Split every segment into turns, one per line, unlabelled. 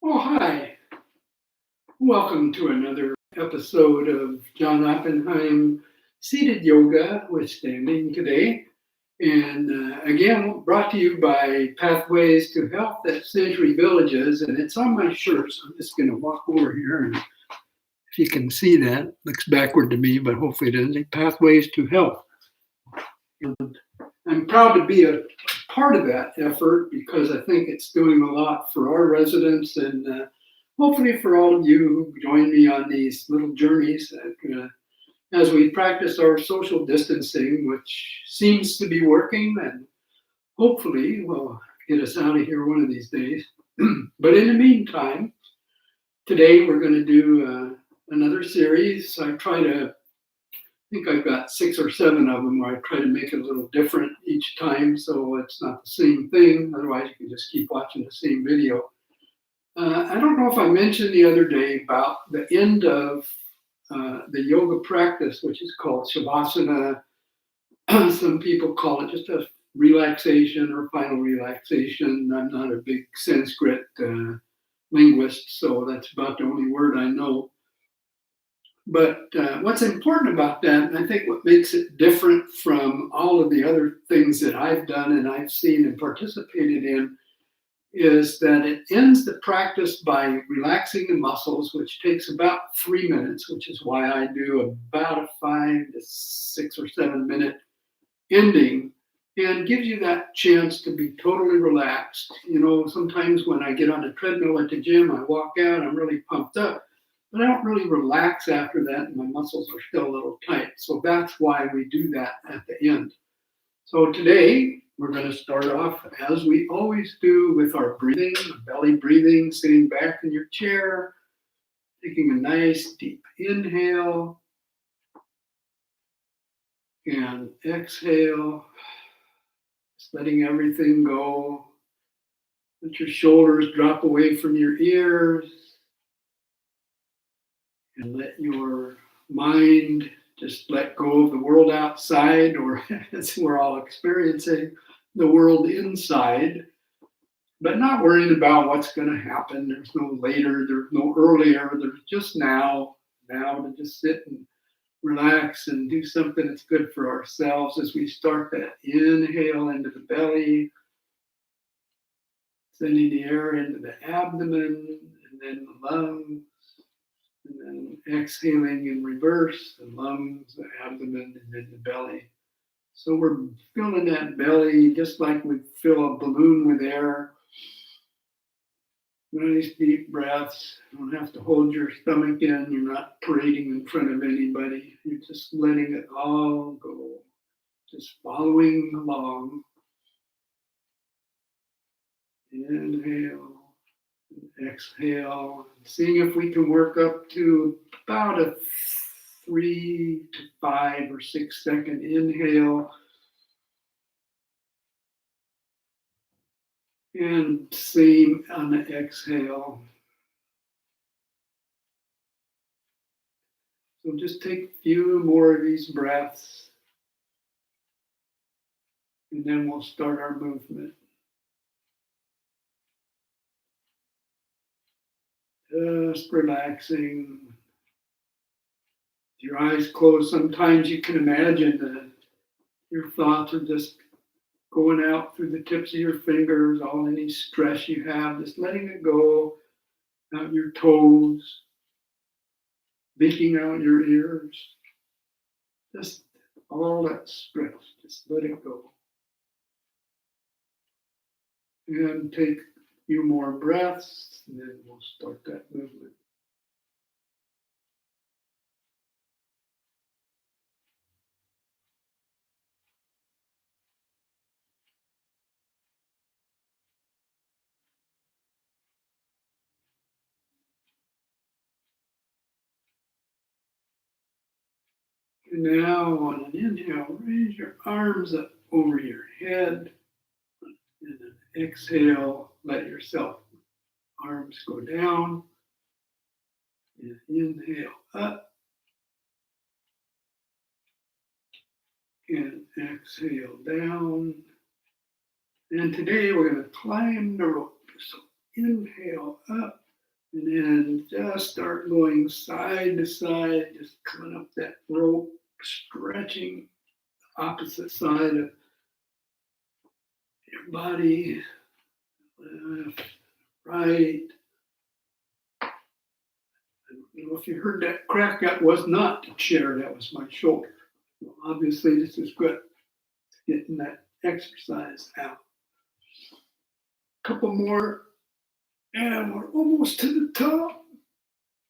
Oh, hi. Welcome to another episode of John Oppenheim Seated Yoga with Standing today. And again, brought to you by Pathways to Health at Century Villages. And it's on my shirt, so I'm just going to walk over here. And if you can see that, looks backward to me, but hopefully it doesn't. Pathways to Health. And I'm proud to be a part of that effort because I think it's doing a lot for our residents and hopefully for all of you who join me on these little journeys as we practice our social distancing, which seems to be working and hopefully will get us out of here one of these days. But in the meantime, today we're going to do another series. I think I've got 6 or 7 of them where I try to make it a little different each time so it's not the same thing. Otherwise, you can just keep watching the same video. I don't know if I mentioned the other day about the end of the yoga practice, which is called Shavasana. Some people call it just a relaxation or final relaxation. I'm not a big Sanskrit linguist, so that's about the only word I know. But what's important about that, and I think what makes it different from all of the other things that I've done and I've seen and participated in, is that it ends the practice by relaxing the muscles, which takes about 3 minutes, which is why I do about a 5 to 6 or 7 minute ending and gives you that chance to be totally relaxed. You know, sometimes when I get on the treadmill at the gym, I walk out, I'm really pumped up, but I don't really relax after that, and my muscles are still a little tight. So that's why we do that at the end. So today we're going to start off as we always do with our breathing, belly breathing, sitting back in your chair, taking a nice deep inhale and exhale, just letting everything go. Let your shoulders drop away from your ears and let your mind just let go of the world outside, or as we're all experiencing, the world inside, but not worrying about what's going to happen. There's no later, there's no earlier, there's just now to just sit and relax and do something that's good for ourselves as we start that inhale into the belly, sending the air into the abdomen and then the lungs, and then exhaling in reverse, the lungs, the abdomen, and then the belly. So we're filling that belly just like we fill a balloon with air. Nice deep breaths. You don't have to hold your stomach in. You're not parading in front of anybody. You're just letting it all go. Just following along. Inhale. Exhale, seeing if we can work up to about a 3 to 5 or 6 second inhale, and same on the exhale. So just take a few more of these breaths, and then we'll start our movement. Just relaxing. With your eyes closed, sometimes you can imagine that your thoughts are just going out through the tips of your fingers, all any stress you have, just letting it go out your toes, leaking out your ears. Just all that stress, just let it go. And take a few more breaths, and then we'll start that movement. And now on an inhale, raise your arms up over your head. And an exhale, let yourself arms go down. And inhale up. And exhale down. And today we're going to climb the rope. So inhale up. And then just start going side to side, just coming up that rope, stretching opposite side of your body, left, right. I don't know if you heard that crack. That was not the chair, that was my shoulder. Well, obviously, this is good. Getting that exercise out. Couple more, and we're almost to the top.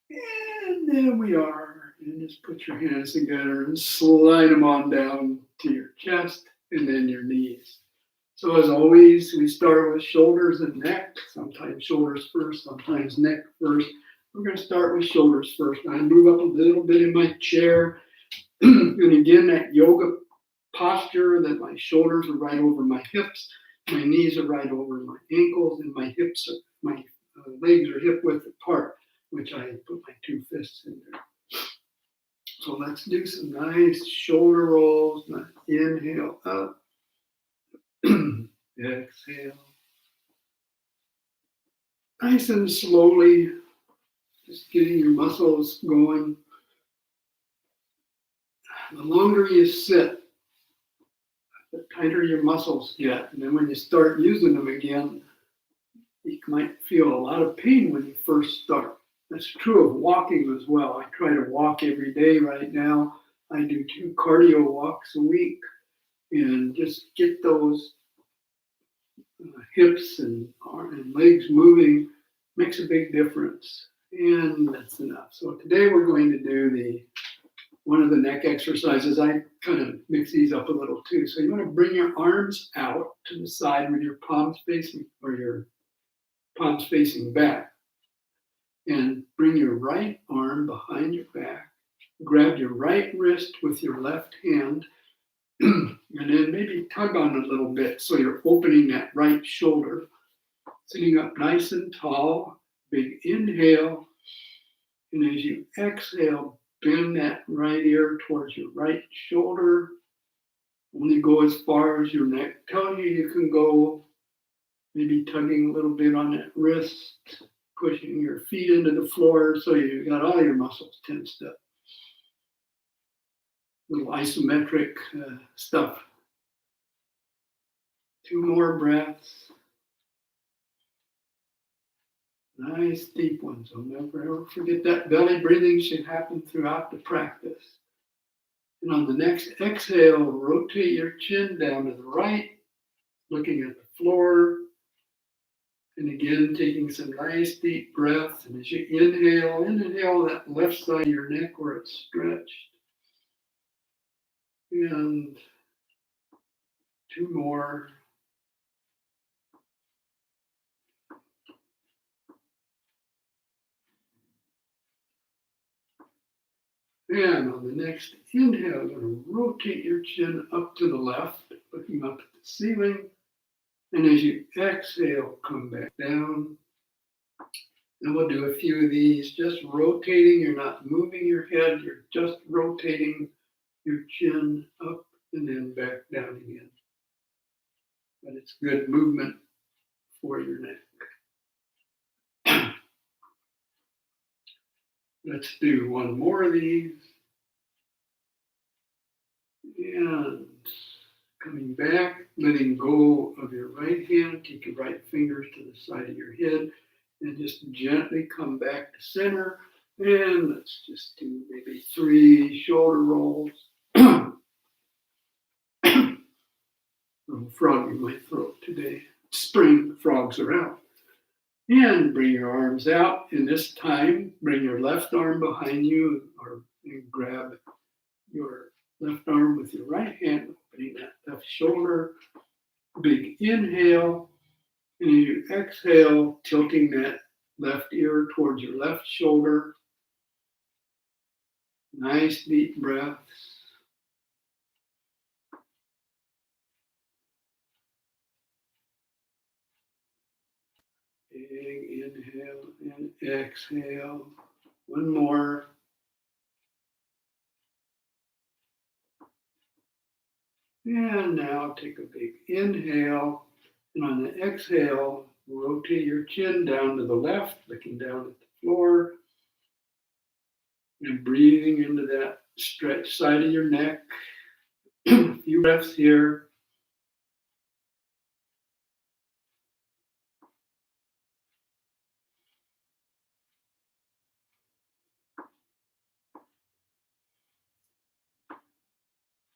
And there we are. And just put your hands together and slide them on down to your chest and then your knees. So as always, we start with shoulders and neck. Sometimes shoulders first, sometimes neck first. We're going to start with shoulders first. I move up a little bit in my chair. And again, that yoga posture that my shoulders are right over my hips, my knees are right over my ankles, and my hips, my legs are hip width apart, which I put my two fists in there. So let's do some nice shoulder rolls. Inhale up. Exhale. Nice and slowly, just getting your muscles going. The longer you sit, the tighter your muscles get. And then when you start using them again, you might feel a lot of pain when you first start. That's true of walking as well. I try to walk every day right now. I do 2 cardio walks a week and just get those hips and legs moving makes a big difference. And that's enough. So today we're going to do one of the neck exercises. I kind of mix these up a little too. So you want to bring your arms out to the side with your palms facing back. And bring your right arm behind your back. Grab your right wrist with your left hand. And then maybe tug on it a little bit so you're opening that right shoulder. Sitting up nice and tall. Big inhale. And as you exhale, bend that right ear towards your right shoulder. Only go as far as your neck tells you can go. Maybe tugging a little bit on that wrist, pushing your feet into the floor so you got all your muscles tensed up. Little isometric stuff. 2 more breaths. Nice deep ones. I'll never ever forget that. Belly breathing should happen throughout the practice. And on the next exhale, rotate your chin down to the right, looking at the floor. And again, taking some nice deep breaths. And as you inhale that left side of your neck where it's stretched. And 2 more. And on the next inhale, you're going to rotate your chin up to the left, looking up at the ceiling. And as you exhale, come back down. And we'll do a few of these, just rotating. You're not moving your head, you're just rotating your chin up and then back down again. But it's good movement for your neck. Let's do 1 more of these. And coming back, letting go of your right hand, take your right fingers to the side of your head, and just gently come back to center. And let's just do maybe 3 shoulder rolls. Little frog in my throat today. Spring, frogs are out. And bring your arms out. And this time, bring your left arm behind you and grab your left arm with your right hand, opening that left shoulder. Big inhale. And as you exhale, tilting that left ear towards your left shoulder. Nice deep breaths. Big inhale and exhale. 1 more. And now take a big inhale. And on the exhale, rotate your chin down to the left, looking down at the floor and breathing into that stretched side of your neck. A few breaths here.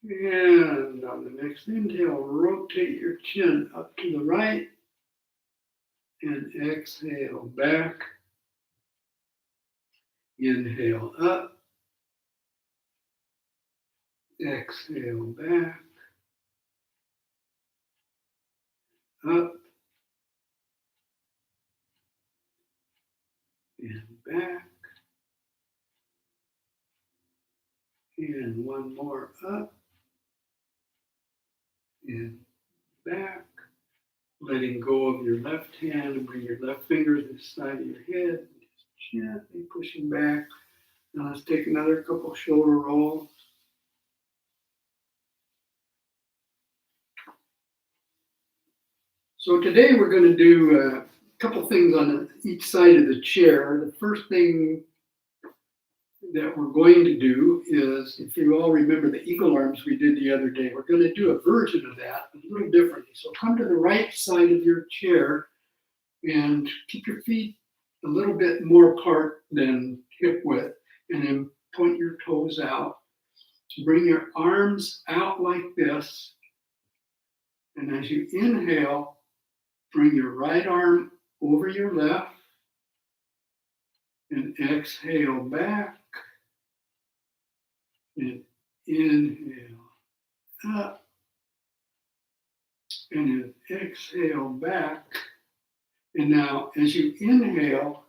And on the next inhale, rotate your chin up to the right and exhale back. Inhale up, exhale back, up and back. And one more up and back. Letting go of your left hand and bring your left finger to the side of your head. Just gently pushing back. Now let's take another couple shoulder rolls. So today we're going to do a couple things on each side of the chair. The first thing that we're going to do is, if you all remember the eagle arms we did the other day, we're going to do a version of that a little differently. So come to the right side of your chair and keep your feet a little bit more apart than hip width, and then point your toes out. Bring your arms out like this, and as you inhale, bring your right arm over your left, and exhale back, and inhale up, and then exhale back. And now, as you inhale,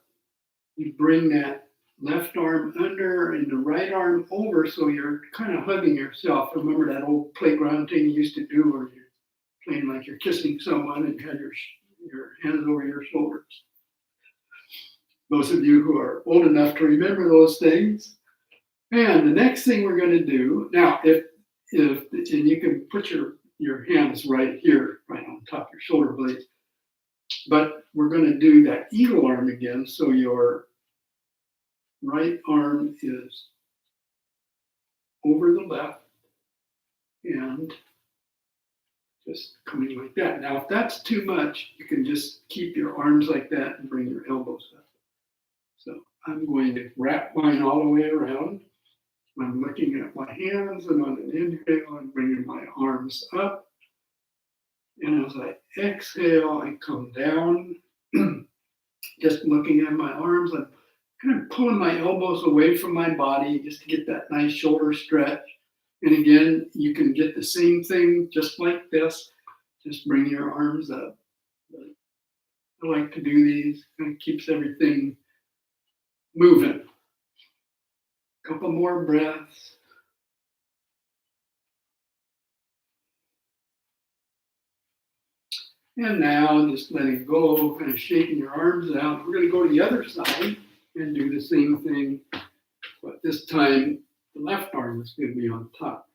you bring that left arm under and the right arm over, so you're kind of hugging yourself. Remember that old playground thing you used to do where you're playing like you're kissing someone and had your hands over your shoulders. Those of you who are old enough to remember those things. And the next thing we're going to do, now, if and you can put your hands right here, right on top of your shoulder blades, but we're going to do that eagle arm again. So your right arm is over the left and just coming like that. Now, if that's too much, you can just keep your arms like that and bring your elbows up. So I'm going to wrap mine all the way around. I'm looking at my hands, and on an inhale, I'm bringing my arms up. And as I exhale, I come down, just looking at my arms. I'm kind of pulling my elbows away from my body just to get that nice shoulder stretch. And again, you can get the same thing just like this. Just bring your arms up. I like to do these. Kind of keeps everything moving. Couple more breaths. And now just letting go, kind of shaking your arms out. We're going to go to the other side and do the same thing, but this time the left arm is going to be on top.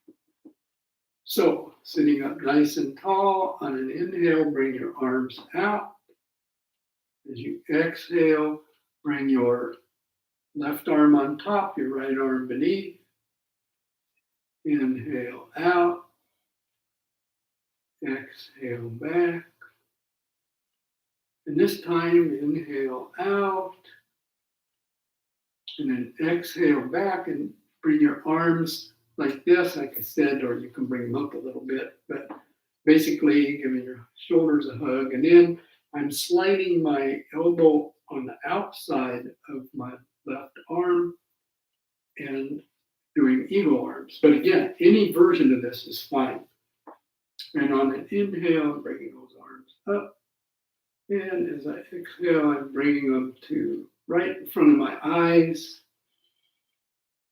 So sitting up nice and tall, on an inhale, bring your arms out. As you exhale, bring your left arm on top, your right arm beneath. Inhale out. Exhale back. And this time, inhale out. And then exhale back and bring your arms like this, like I said, or you can bring them up a little bit. But basically, giving your shoulders a hug. And then I'm sliding my elbow on the outside of my left arm and doing eagle arms. But again, any version of this is fine. And on an inhale, I'm bringing those arms up. And as I exhale, I'm bringing them to right in front of my eyes.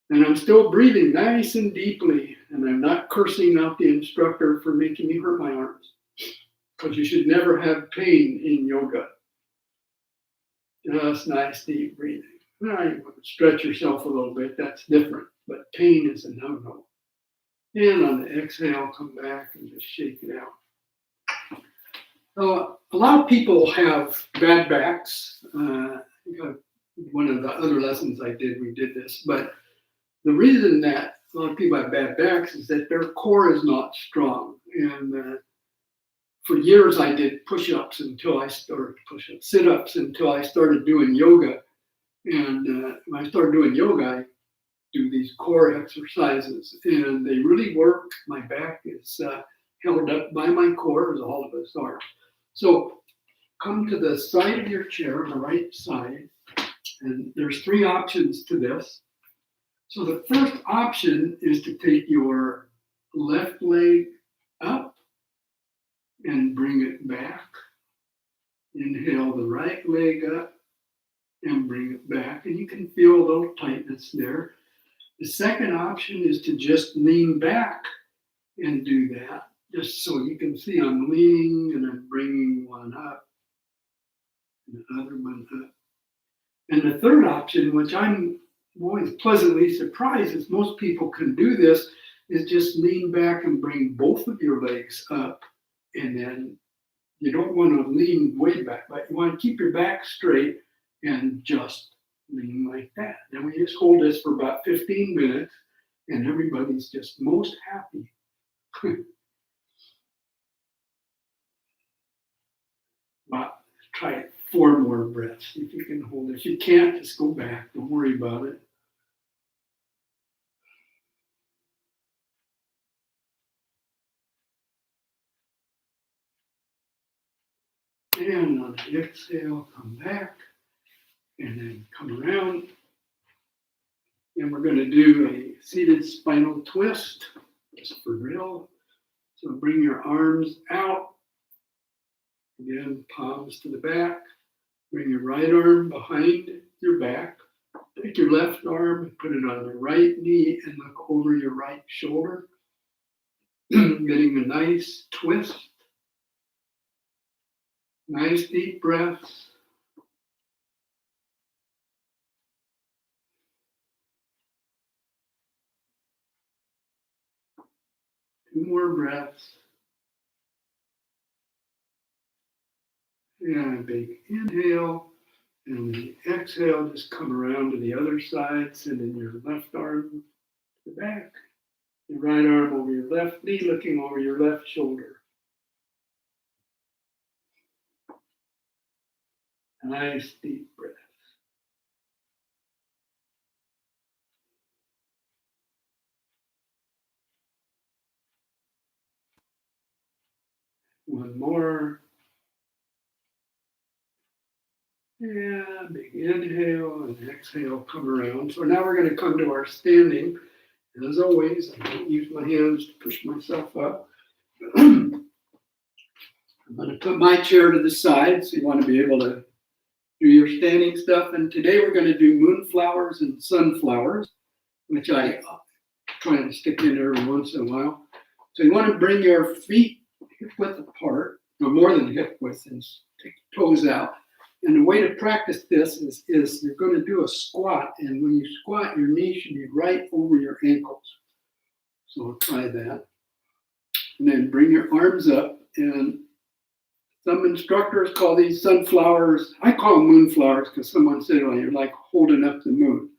And I'm still breathing nice and deeply. And I'm not cursing out the instructor for making me hurt my arms. Because you should never have pain in yoga. Just nice deep breathing. Now you want to stretch yourself a little bit. That's different. But pain is a no-no. And on the exhale, come back and just shake it out. A lot of people have bad backs. one of the other lessons I did, we did this. But the reason that a lot of people have bad backs is that their core is not strong. And for years, I did push-ups until I started push-ups, sit-ups until I started doing yoga. And when I started doing yoga, I do these core exercises, and they really work. My back is held up by my core, as all of us are. So come to the side of your chair, on the right side, and there's three options to this. So the first option is to take your left leg up and bring it back. Inhale the right leg up and bring it back, and you can feel a little tightness there. The second option is to just lean back and do that, just so you can see I'm leaning and I'm bringing one up and the other one up. And the third option, which I'm always pleasantly surprised is most people can do this, is just lean back and bring both of your legs up. And then you don't want to lean way back, but you want to keep your back straight and just lean like that. Then we just hold this for about 15 minutes and everybody's just most happy. But try 4 more breaths if you can hold it. If you can't, just go back. Don't worry about it. And on the exhale, come back and then come around. And we're going to do a seated spinal twist, just for real. So bring your arms out. Again, palms to the back. Bring your right arm behind your back. Take your left arm, put it on your right knee, and look over your right shoulder. Getting a nice twist. Nice deep breaths. Two more breaths. And a big inhale. And the exhale, just come around to the other side, sending your left arm to the back. Your right arm over your left knee, looking over your left shoulder. A nice deep breath. One more. Yeah, big inhale and exhale, come around. So now we're going to come to our standing. And as always, I don't use my hands to push myself up. I'm going to put my chair to the side, so you want to be able to do your standing stuff. And today we're going to do moonflowers and sunflowers, which I try to stick in every once in a while. So you want to bring your feet hip width apart, no more than hip width, and take your toes out. And the way to practice this is you're going to do a squat. And when you squat, your knee should be right over your ankles. So we'll try that. And then bring your arms up. And some instructors call these sunflowers. I call them moonflowers because someone said, well, you're like holding up the moon.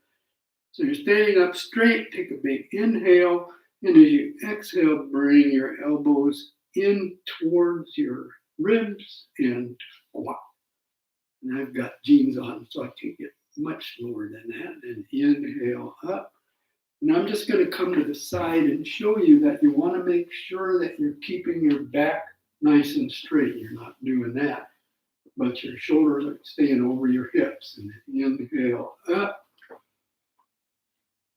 So you're standing up straight. Take a big inhale. And as you exhale, bring your elbows in towards your ribs and squat. And I've got jeans on, so I can't get much lower than that. And inhale up. And I'm just going to come to the side and show you that you want to make sure that you're keeping your back nice and straight. You're not doing that, but your shoulders are staying over your hips. And inhale up.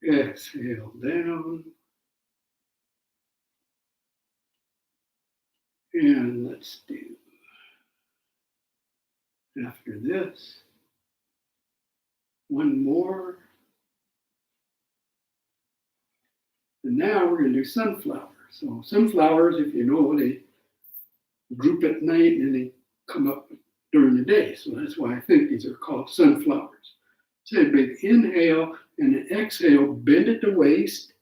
Exhale down. And let's do, after this, one more. And now we're going to do sunflowers. So sunflowers, if you know, they group at night and they come up during the day. So that's why I think these are called sunflowers. So a big inhale and an exhale, bend at the waist,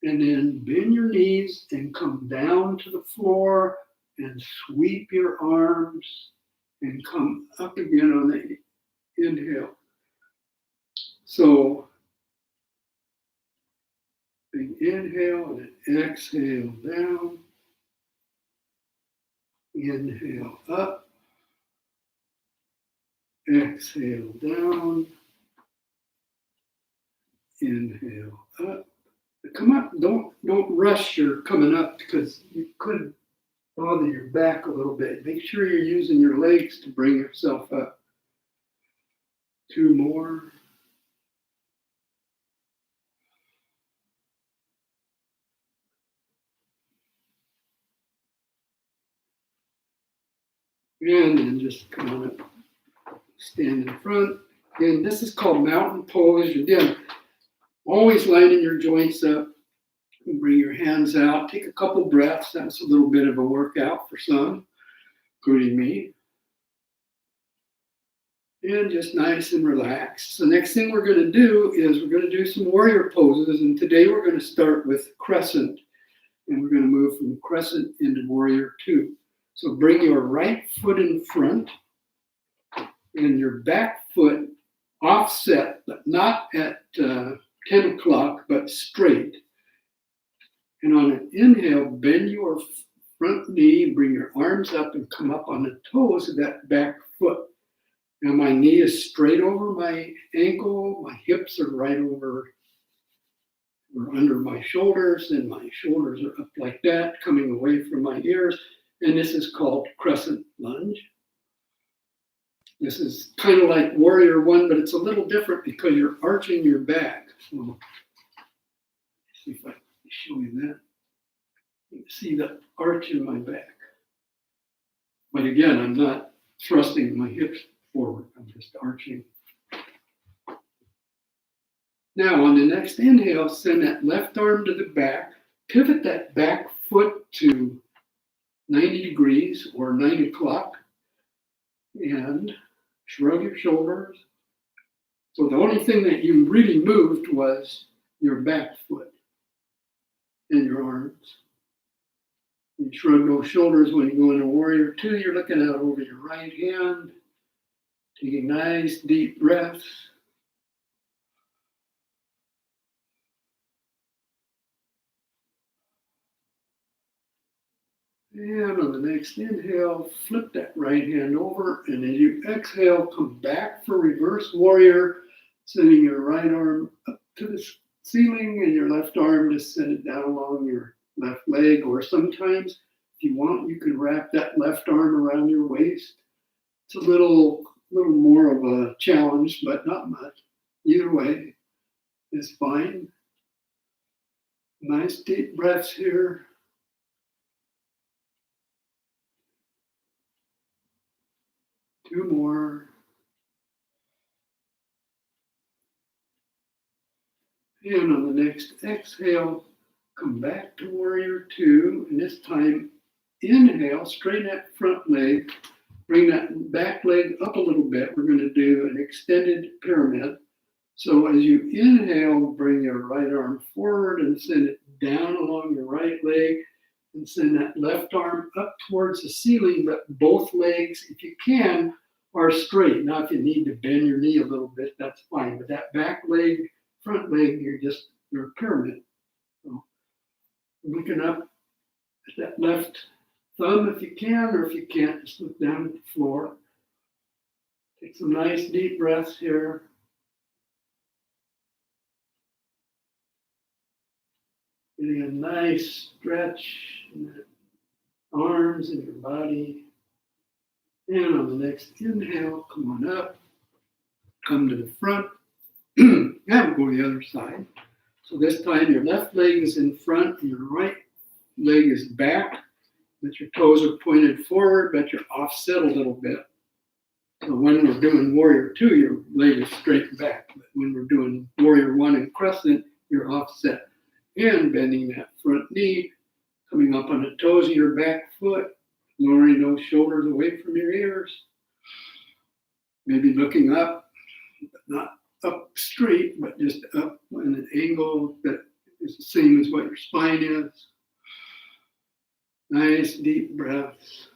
and then bend your knees and come down to the floor and sweep your arms and come up again on the inhale. So big inhale and an exhale down. Inhale up. Exhale down. Inhale up. Come up. Don't rush your coming up because you could bother your back a little bit. Make sure you're using your legs to bring yourself up. 2 more. And then just come on up. Stand in front. Again, this is called mountain pose. Again, always lining your joints up. Bring your hands out. Take a couple breaths. That's a little bit of a workout for some, including me. And just nice and relaxed. So next thing we're going to do is we're going to do some warrior poses. And today we're going to start with crescent. And we're going to move from crescent into warrior 2. So bring your right foot in front and your back foot offset, but not at 10 o'clock, but straight. And on an inhale, bend your front knee, bring your arms up and come up on the toes of that back foot. Now my knee is straight over my ankle, my hips are right over or under my shoulders, and my shoulders are up like that, coming away from my ears. And this is called crescent lunge. This is kind of like warrior 1, but it's a little different because you're arching your back. So let's see if I can show you that. You can see the arch in my back. But again, I'm not thrusting my hips forward. I'm just arching. Now on the next inhale, send that left arm to the back. Pivot that back foot to 90 degrees or 9 o'clock. And shrug your shoulders. So the only thing that you really moved was your back foot and your arms. You shrug those shoulders when you go into warrior 2. You're looking out over your right hand, taking nice deep breaths. And on the next inhale, flip that right hand over. And as you exhale, come back for reverse warrior, sending your right arm up to the ceiling and your left arm, just send it down along your left leg. Or sometimes, if you want, you can wrap that left arm around your waist. It's a little more of a challenge, but not much. Either way is fine. Nice deep breaths here. 2 more. And on the next exhale, come back to warrior 2. And this time, inhale, straighten that front leg. Bring that back leg up a little bit. We're going to do an extended pyramid. So as you inhale, bring your right arm forward and send it down along your right leg. And send that left arm up towards the ceiling, but both legs, if you can, are straight. Now, if you need to bend your knee a little bit, that's fine. But that back leg, front leg, you're a pyramid. So looking up at that left thumb if you can, or if you can't, just look down at the floor. Take some nice deep breaths here. Getting a nice stretch in the arms and your body. And on the next inhale, come on up, come to the front, and go to the other side. So this time your left leg is in front and your right leg is back, but your toes are pointed forward, but you're offset a little bit. So when we're doing warrior 2, your leg is straight back. But when we're doing warrior 1 and crescent, you're offset. And bending that front knee, coming up on the toes of your back foot, lowering those shoulders away from your ears. Maybe looking up, but not up straight, but just up in an angle that is the same as what your spine is. Nice deep breaths.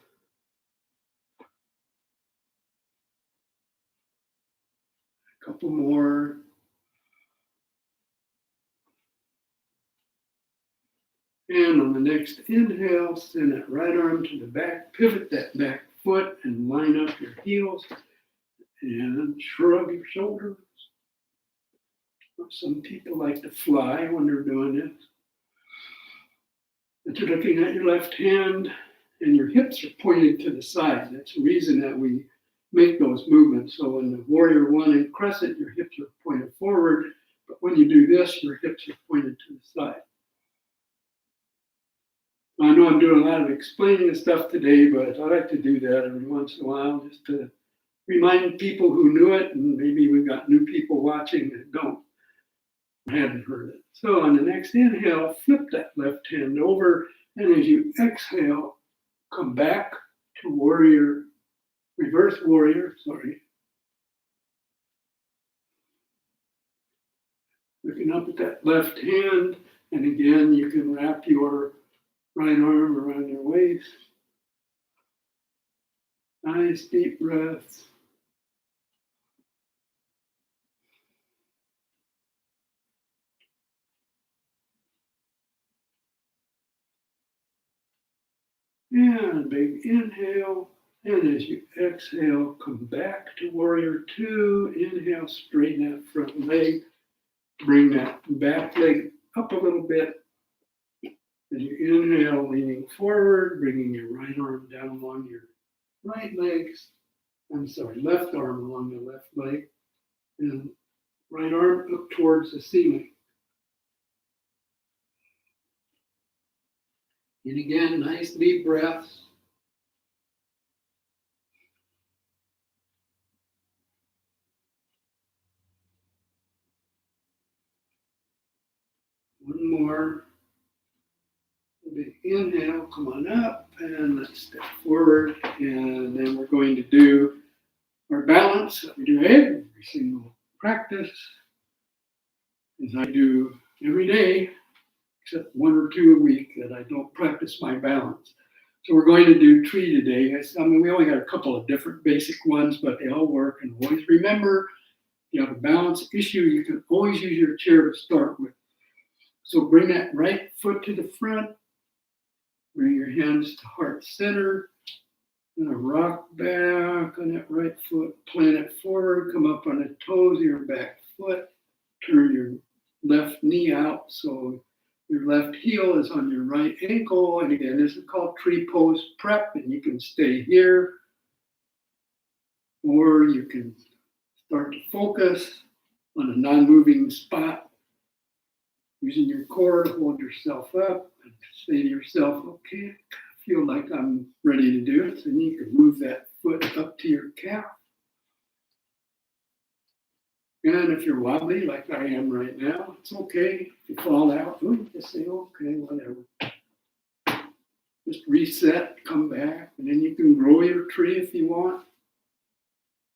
A couple more. And on the next inhale, send that right arm to the back, pivot that back foot and line up your heels and shrug your shoulders. Some people like to fly when they're doing this. But you're looking at your left hand and your hips are pointed to the side. That's the reason that we make those movements. So in the warrior one and crescent, your hips are pointed forward. But when you do this, your hips are pointed to the side. I know I'm doing a lot of explaining stuff today, but I like to do that every once in a while just to remind people who knew it, and maybe we've got new people watching that hadn't heard it. So on the next inhale, flip that left hand over, and as you exhale, come back to warrior, reverse warrior, Looking up at that left hand, and again, you can wrap your right arm around your waist. Nice deep breaths. And big inhale. And as you exhale, come back to warrior two. Inhale, straighten that front leg. Bring that back leg up a little bit. As you inhale, leaning forward, bringing your right arm down along your left arm along the left leg. And right arm up towards the ceiling. And again, nice deep breaths. One more. Big inhale, come on up, and let's step forward. And then we're going to do our balance that we do every single practice, as I do every day, except 1 or 2 a week that I don't practice my balance. So we're going to do tree today. I mean, we only got a couple of different basic ones, but they all work. And always remember, if you have a balance issue, you can always use your chair to start with. So bring that right foot to the front. Bring your hands to heart center. And rock back on that right foot. Plant it forward. Come up on the toes of your back foot. Turn your left knee out so your left heel is on your right ankle. And again, this is called tree pose prep. And you can stay here. Or you can start to focus on a non-moving spot. Using your core to hold yourself up and say to yourself, okay, I feel like I'm ready to do it. So you can move that foot up to your calf. And if you're wobbly like I am right now, it's okay. If you fall out, just say, okay, whatever. Just reset, come back, and then you can grow your tree if you want.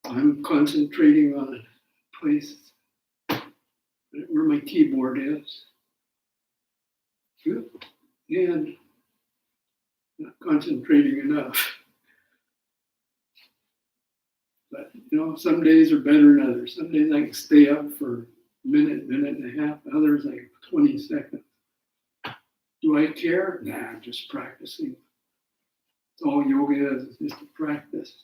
I'm concentrating on a place where my keyboard is. Good. And not concentrating enough. But, some days are better than others. Some days I can stay up for a minute and a half. Others like 20 seconds. Do I care? Nah, I'm just practicing. It's all yoga is just a practice.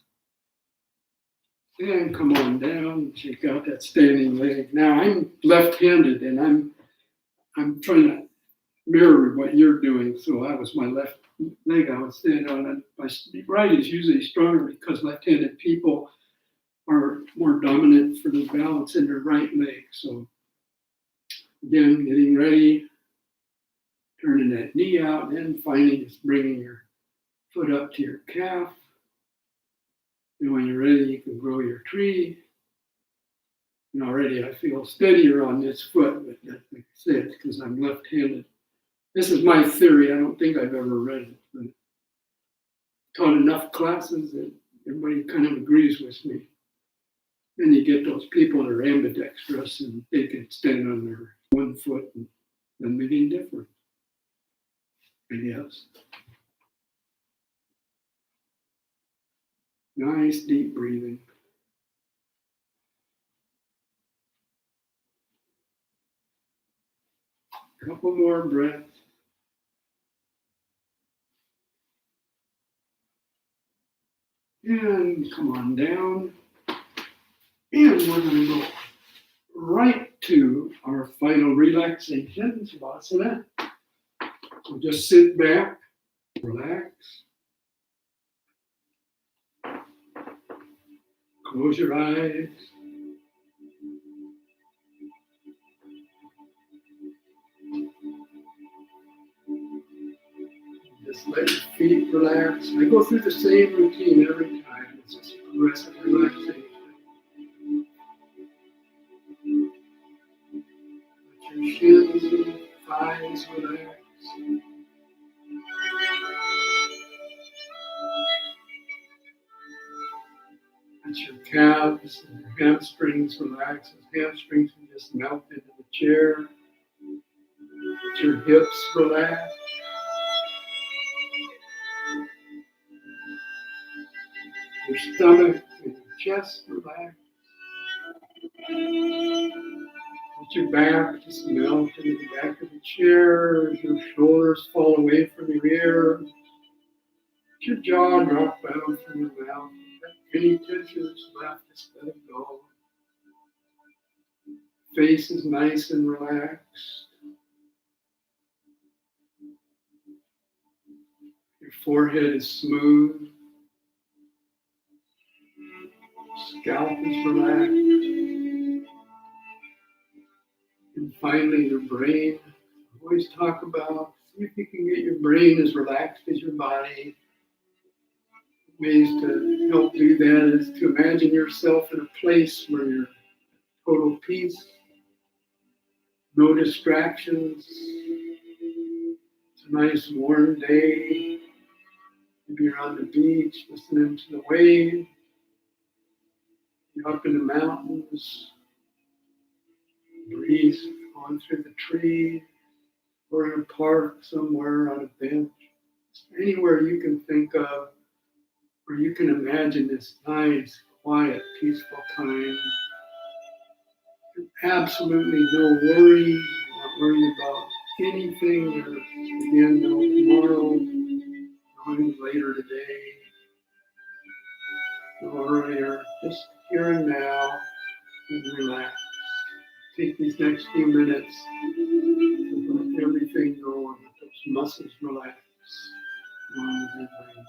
And come on down, shake out that standing leg. Now I'm left-handed and I'm trying to mirror what you're doing. So that was my left leg I was standing on. And my right is usually stronger because left-handed people are more dominant for the balance in their right leg. So again, getting ready, turning that knee out, and finally just bringing your foot up to your calf. And when you're ready, you can grow your tree. And already I feel steadier on this foot, but like I said, because I'm left-handed. This is my theory. I don't think I've ever read it, but taught enough classes that everybody kind of agrees with me. Then you get those people that are ambidextrous and they can stand on their one foot and then make any difference, I guess. Nice deep breathing. Couple more breaths. And come on down. And we're going to go right to our final relaxation, Savasana. So just sit back, relax, close your eyes. Just let your feet relax. I go through the same routine every time. It's just progressive relaxation. Let your shins and thighs relax. Let your calves and your hamstrings relax. Those hamstrings can just melt into the chair. Let your hips relax. Your stomach and your chest relax. Let your back just melt into the back of the chair as your shoulders fall away from your ear. Let your jaw drop down from your mouth. If any tensions left, just let it go. Face is nice and relaxed. Your forehead is smooth. Scalp is relaxed. And finally, your brain. I always talk about, see if you can get your brain as relaxed as your body. Ways to help do that is to imagine yourself in a place where you're total peace, no distractions. It's a nice warm day. Maybe you're on the beach listening to the waves. You're up in the mountains, breeze going through the trees, or in a park somewhere on a bench. Anywhere you can think of where you can imagine this nice, quiet, peaceful time. Absolutely no worry, not worried about anything. There's again no tomorrow, no later today, no earlier. Just here and now, and relax. Take these next few minutes to let everything go and let those muscles relax along with your brain.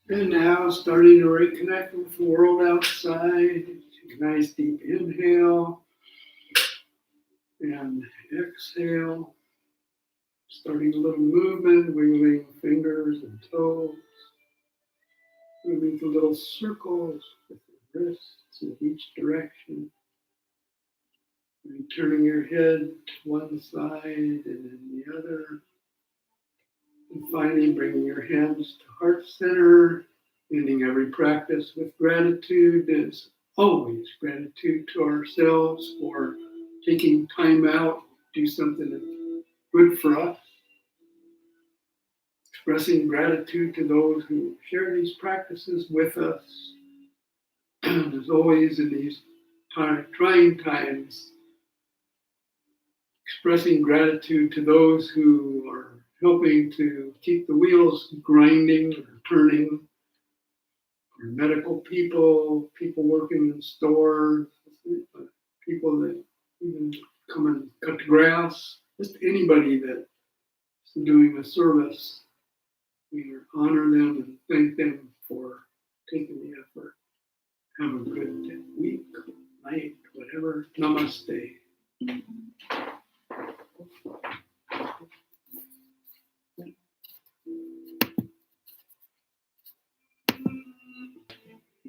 And now starting to reconnect with the world outside. Take a nice deep inhale and exhale. Starting a little movement, wiggling fingers and toes. Moving to little circles with the wrists in each direction. And turning your head to one side and then the other. And finally, bringing your hands to heart center, ending every practice with gratitude. As always, gratitude to ourselves for taking time out, do something that's good for us. Expressing gratitude to those who share these practices with us. As always, in these trying times, expressing gratitude to those who are helping to keep the wheels grinding or turning, for medical people, people working in stores, people that even come and cut the grass, just anybody that's doing a service. We honor them and thank them for taking the effort. Have a good week, night, whatever. Namaste.